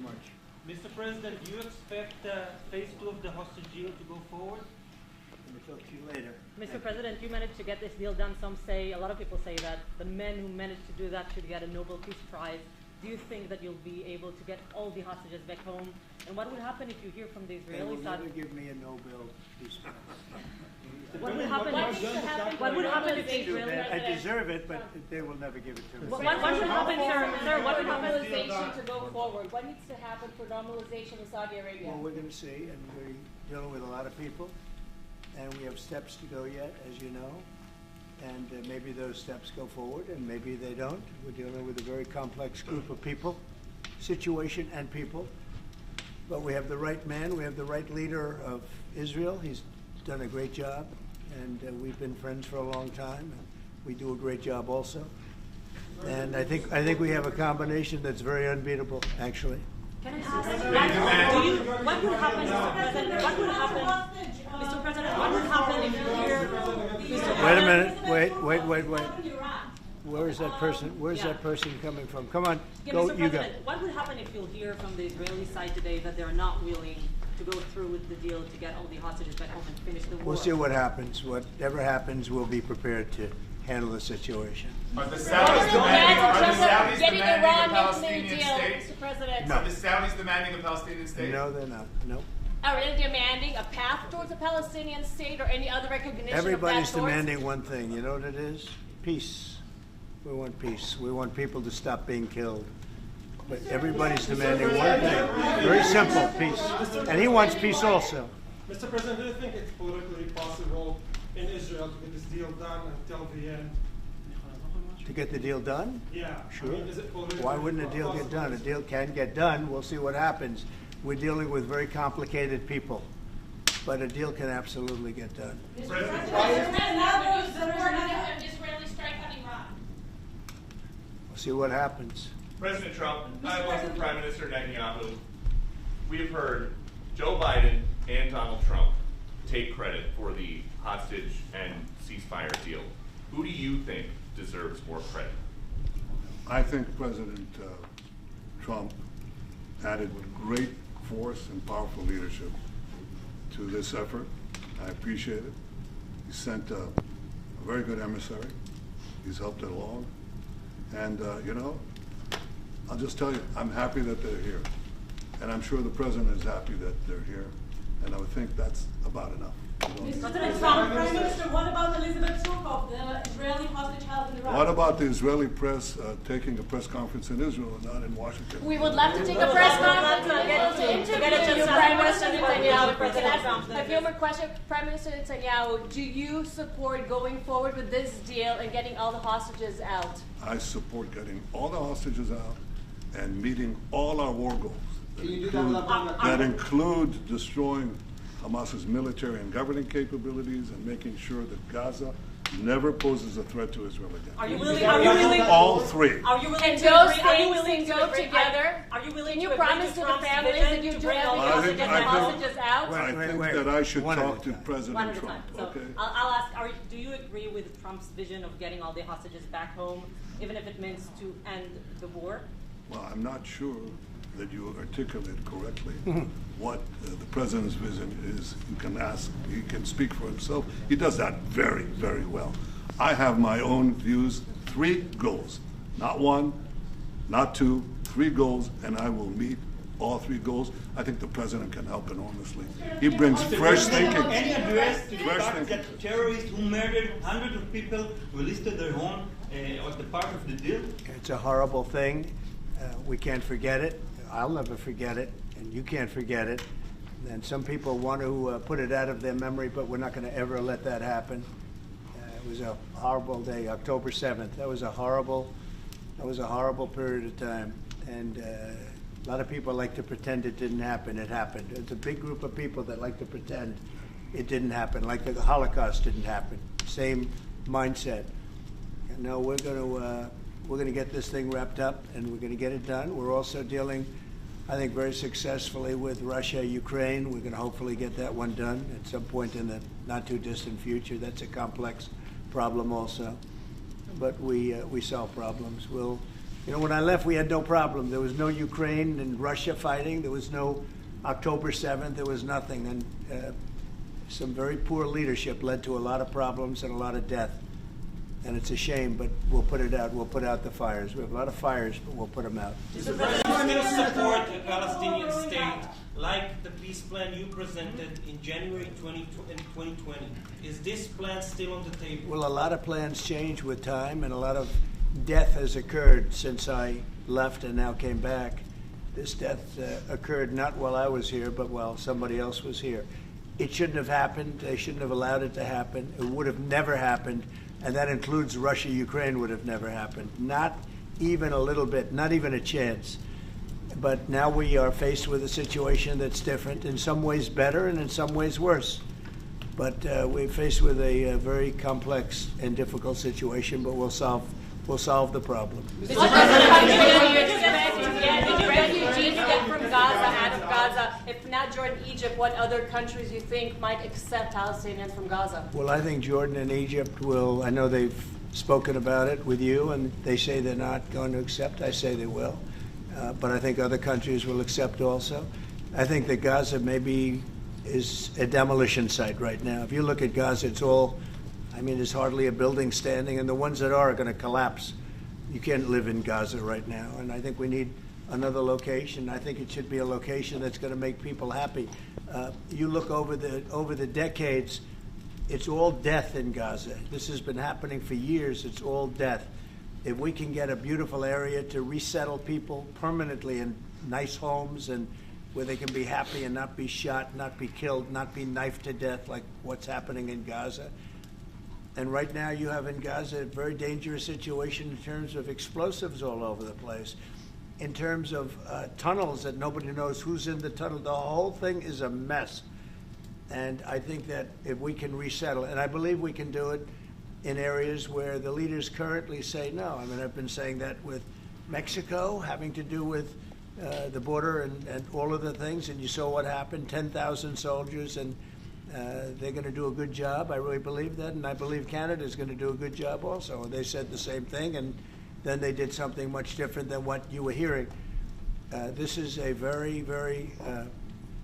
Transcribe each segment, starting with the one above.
much. Mr. President, do you expect phase 2 of the hostage deal to go forward? Let me talk to you later. Mr. President, you managed to get this deal done. Some say, a lot of people say that the men who managed to do that should get a Nobel Peace Prize. Do you think that you'll be able to get all the hostages back home? And what would happen if you hear from the They Israeli will side? never give me a Nobel Peace Prize. What would happen? What would happen if the Israeli? I deserve it, but they will never give it to me. What would happen, sir? What would happen? Normalization to go forward. What needs to happen for normalization in Saudi Arabia? Well, we're going to see, and we're dealing with a lot of people, and we have steps to go yet, as you know, and maybe those steps go forward, and maybe they don't. We're dealing with a very complex group of people, situation and people, but we have the right man, we have the right leader of Israel. He's done a great job, and we've been friends for a long time, and we do a great job also. And I think we have a combination that's very unbeatable, actually. Can I ask, what would happen, Mr. President? What would happen, Mr. President? What would happen if you hear? Wait a minute. Wait. Where is that person? Where's that person coming from? Come on, go. Mr. You go. President, what would happen if you'll hear from the Israeli side today that they're not willing to go through with the deal to get all the hostages back home and finish the war? We'll see what happens. Whatever happens, we'll be prepared to handle the situation. Are the Saudis demanding a Palestinian deal, state? Mr. President? No. Are the Saudis demanding a Palestinian state? No, they're not. No. Are they demanding a path towards a Palestinian state or any other recognition Everybody's of that demanding one thing. You know what it is? Peace. We want peace. We want people to stop being killed. But everybody's demanding one thing. Very simple, peace. And he wants peace also. Mr. President, do you think it's politically possible in Israel to get this deal done until the end? To get the deal done? Yeah. Sure. I mean, is it politically Why wouldn't a deal get done? A deal can get done. We'll see what happens. We're dealing with very complicated people. But a deal can absolutely get done. President, Israeli strike on Iran? We'll see what happens. President Trump, I work for Prime Minister Netanyahu. We have heard Joe Biden and Donald Trump take credit for the hostage and ceasefire deal. Who do you think deserves more credit? I think President Trump added great force and powerful leadership to this effort. I appreciate it. He sent a very good emissary. He's helped it along. And, you know, I'll just tell you, I'm happy that they're here. And I'm sure the President is happy that they're here. And I would think that's about enough. President Trump, Prime Minister, what about Elizabeth Shukov, the Israeli hostage held in Iraq? What about the Israeli press taking a press conference in Israel and not in Washington? We would love to take a press conference to interview Prime Minister Netanyahu. A few more questions. Prime Minister Netanyahu, do you support going forward with this deal and getting all the hostages out? I support getting all the hostages out and meeting all our war goals that include destroying Hamas's military and governing capabilities and making sure that Gaza never poses a threat to Israel again. are you willing? All three. Are you willing And to those agree? Are you things willing can to go agree? together? Are you willing Can you to agree promise to to the Trump's families vision that you to do bring all the all hostages the and hostages hostages out? Wait, I think wait. that I should One at talk a to time. President One at a Trump. time. So Okay. I'll ask, do you agree with Trump's vision of getting all the hostages back home, even if it means to end the war? Well, I'm not sure that you articulate correctly what the President's vision is. You can ask, he can speak for himself. He does that very, very well. I have my own views, 3 goals, not 1, not 2, 3 goals, and I will meet all 3 goals. I think the President can help enormously. He brings fresh thinking. Any address to the Fresh fact thinking. that terrorists who murdered hundreds of people were listed their home as the part of the deal? It's a horrible thing. We can't forget it. I'll never forget it, and you can't forget it. And some people want to put it out of their memory, but we're not going to ever let that happen. It was a horrible day, October 7th. That was a horrible period of time. And a lot of people like to pretend it didn't happen. It happened. It's a big group of people that like to pretend it didn't happen, like the Holocaust didn't happen. Same mindset. And no, we're going to get this thing wrapped up, and we're going to get it done. We're also dealing, I think, very successfully with Russia, Ukraine. We're going to hopefully get that one done at some point in the not too distant future. That's a complex problem also, but we solve problems. We'll You know, when I left, we had no problem. There was no Ukraine and Russia fighting. There was no October 7th. There was nothing. And some very poor leadership led to a lot of problems and a lot of death. And it's a shame, but we'll put it out. We'll put out the fires. We have a lot of fires, but we'll put them out. Mr. President, you still support a Palestinian state like the peace plan you presented in January 2020. Is this plan still on the table? Well, a lot of plans change with time, and a lot of death has occurred since I left and now came back. This death occurred not while I was here, but while somebody else was here. It shouldn't have happened. They shouldn't have allowed it to happen. It would have never happened, and that includes Russia-Ukraine would have never happened. Not even a little bit, not even a chance. But now we are faced with a situation that's different, in some ways better and in some ways worse. But we're faced with a very complex and difficult situation, but we'll solve the problem. Mr. President, did you refugees get from Gaza, out of Gaza? If not Jordan, Egypt, what other countries you think might accept Palestinians from Gaza? Well, I think Jordan and Egypt will. I know they've spoken about it with you, and they say they're not going to accept. I say they will. But I think other countries will accept also. I think that Gaza maybe is a demolition site right now. If you look at Gaza, it's all, I mean, there's hardly a building standing, and the ones that are going to collapse. You can't live in Gaza right now, and I think we need another location. I think it should be a location that's going to make people happy. You look over the decades, it's all death in Gaza. This has been happening for years. It's all death. If we can get a beautiful area to resettle people permanently in nice homes and where they can be happy and not be shot, not be killed, not be knifed to death like what's happening in Gaza. And right now you have in Gaza a very dangerous situation in terms of explosives all over the place, in terms of tunnels that nobody knows who's in the tunnel. The whole thing is a mess. And I think that if we can resettle, and I believe we can do it in areas where the leaders currently say no. I mean, I've been saying that with Mexico, having to do with the border and all of the things, and you saw what happened, 10,000 soldiers, and they're going to do a good job. I really believe that, and I believe Canada is going to do a good job also. And they said the same thing, and then they did something much different than what you were hearing. This is a very, very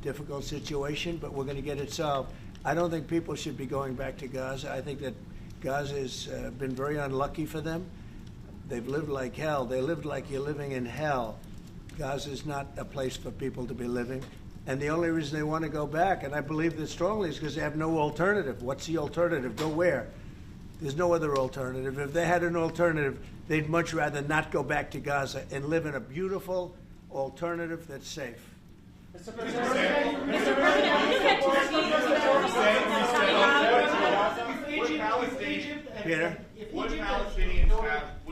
difficult situation, but we're going to get it solved. I don't think people should be going back to Gaza. I think that Gaza has been very unlucky for them. They've lived like hell. They lived like you're living in hell. Gaza is not a place for people to be living. And the only reason they want to go back, and I believe this strongly, is because they have no alternative. What's the alternative? Go where? There's no other alternative. If they had an alternative, they'd much rather not go back to Gaza and live in a beautiful alternative that's safe. Mr. President, Peter? Would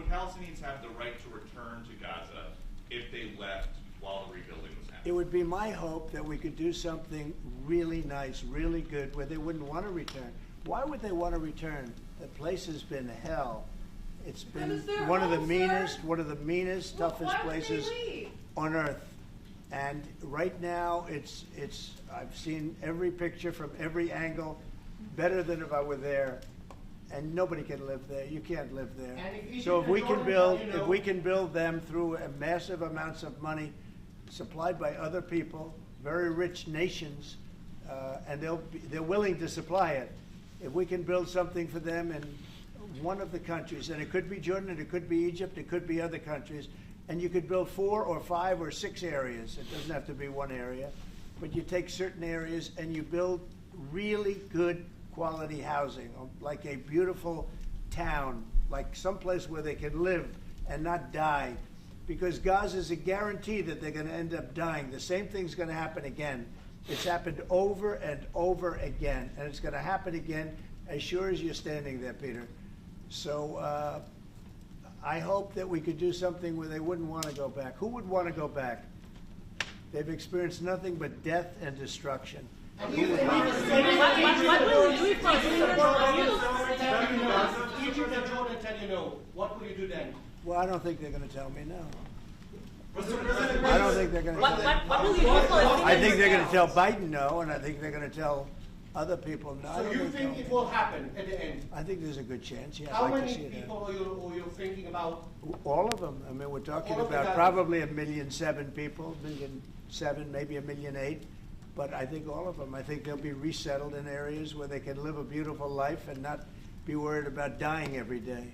Palestinians have the right to return to Gaza if they left while the rebuilding was happening? It would be my hope that we could do something really nice, really good, where they wouldn't want to return. Why would they want to return? The place has been hell. It's been one of the meanest, toughest places on earth. And right now, I've seen every picture from every angle, better than if I were there. And nobody can live there. You can't live there. So if we can build them through massive amounts of money supplied by other people, very rich nations, and they're willing to supply it. If we can build something for them in one of the countries, and it could be Jordan, and it could be Egypt, it could be other countries, and you could build 4 or 5 or 6 areas. It doesn't have to be one area, but you take certain areas and you build really good quality housing, like a beautiful town, like someplace where they can live and not die, because Gaza is a guarantee that they're going to end up dying. The same thing's going to happen again. It's happened over and over again, and it's going to happen again as sure as you're standing there, Peter. So I hope that we could do something where they wouldn't want to go back. Who would want to go back? They've experienced nothing but death and destruction. What will you do if Egypt and Jordan tell you no? What will you do then? Well, I don't think they're going to tell me no. I don't think they're going to. What will you do? I think they're going to tell Biden no, and I think they're going to tell Other people, no. I So don't you think they'll- it will happen at the end? I think there's a good chance, yeah. How I'd like to many see it people happen. are you thinking about? All of them. I mean, we're talking All of the about guys. probably 1,000,007 people, 1,000,007, maybe 1,000,008. But I think all of them. I think they'll be resettled in areas where they can live a beautiful life and not be worried about dying every day.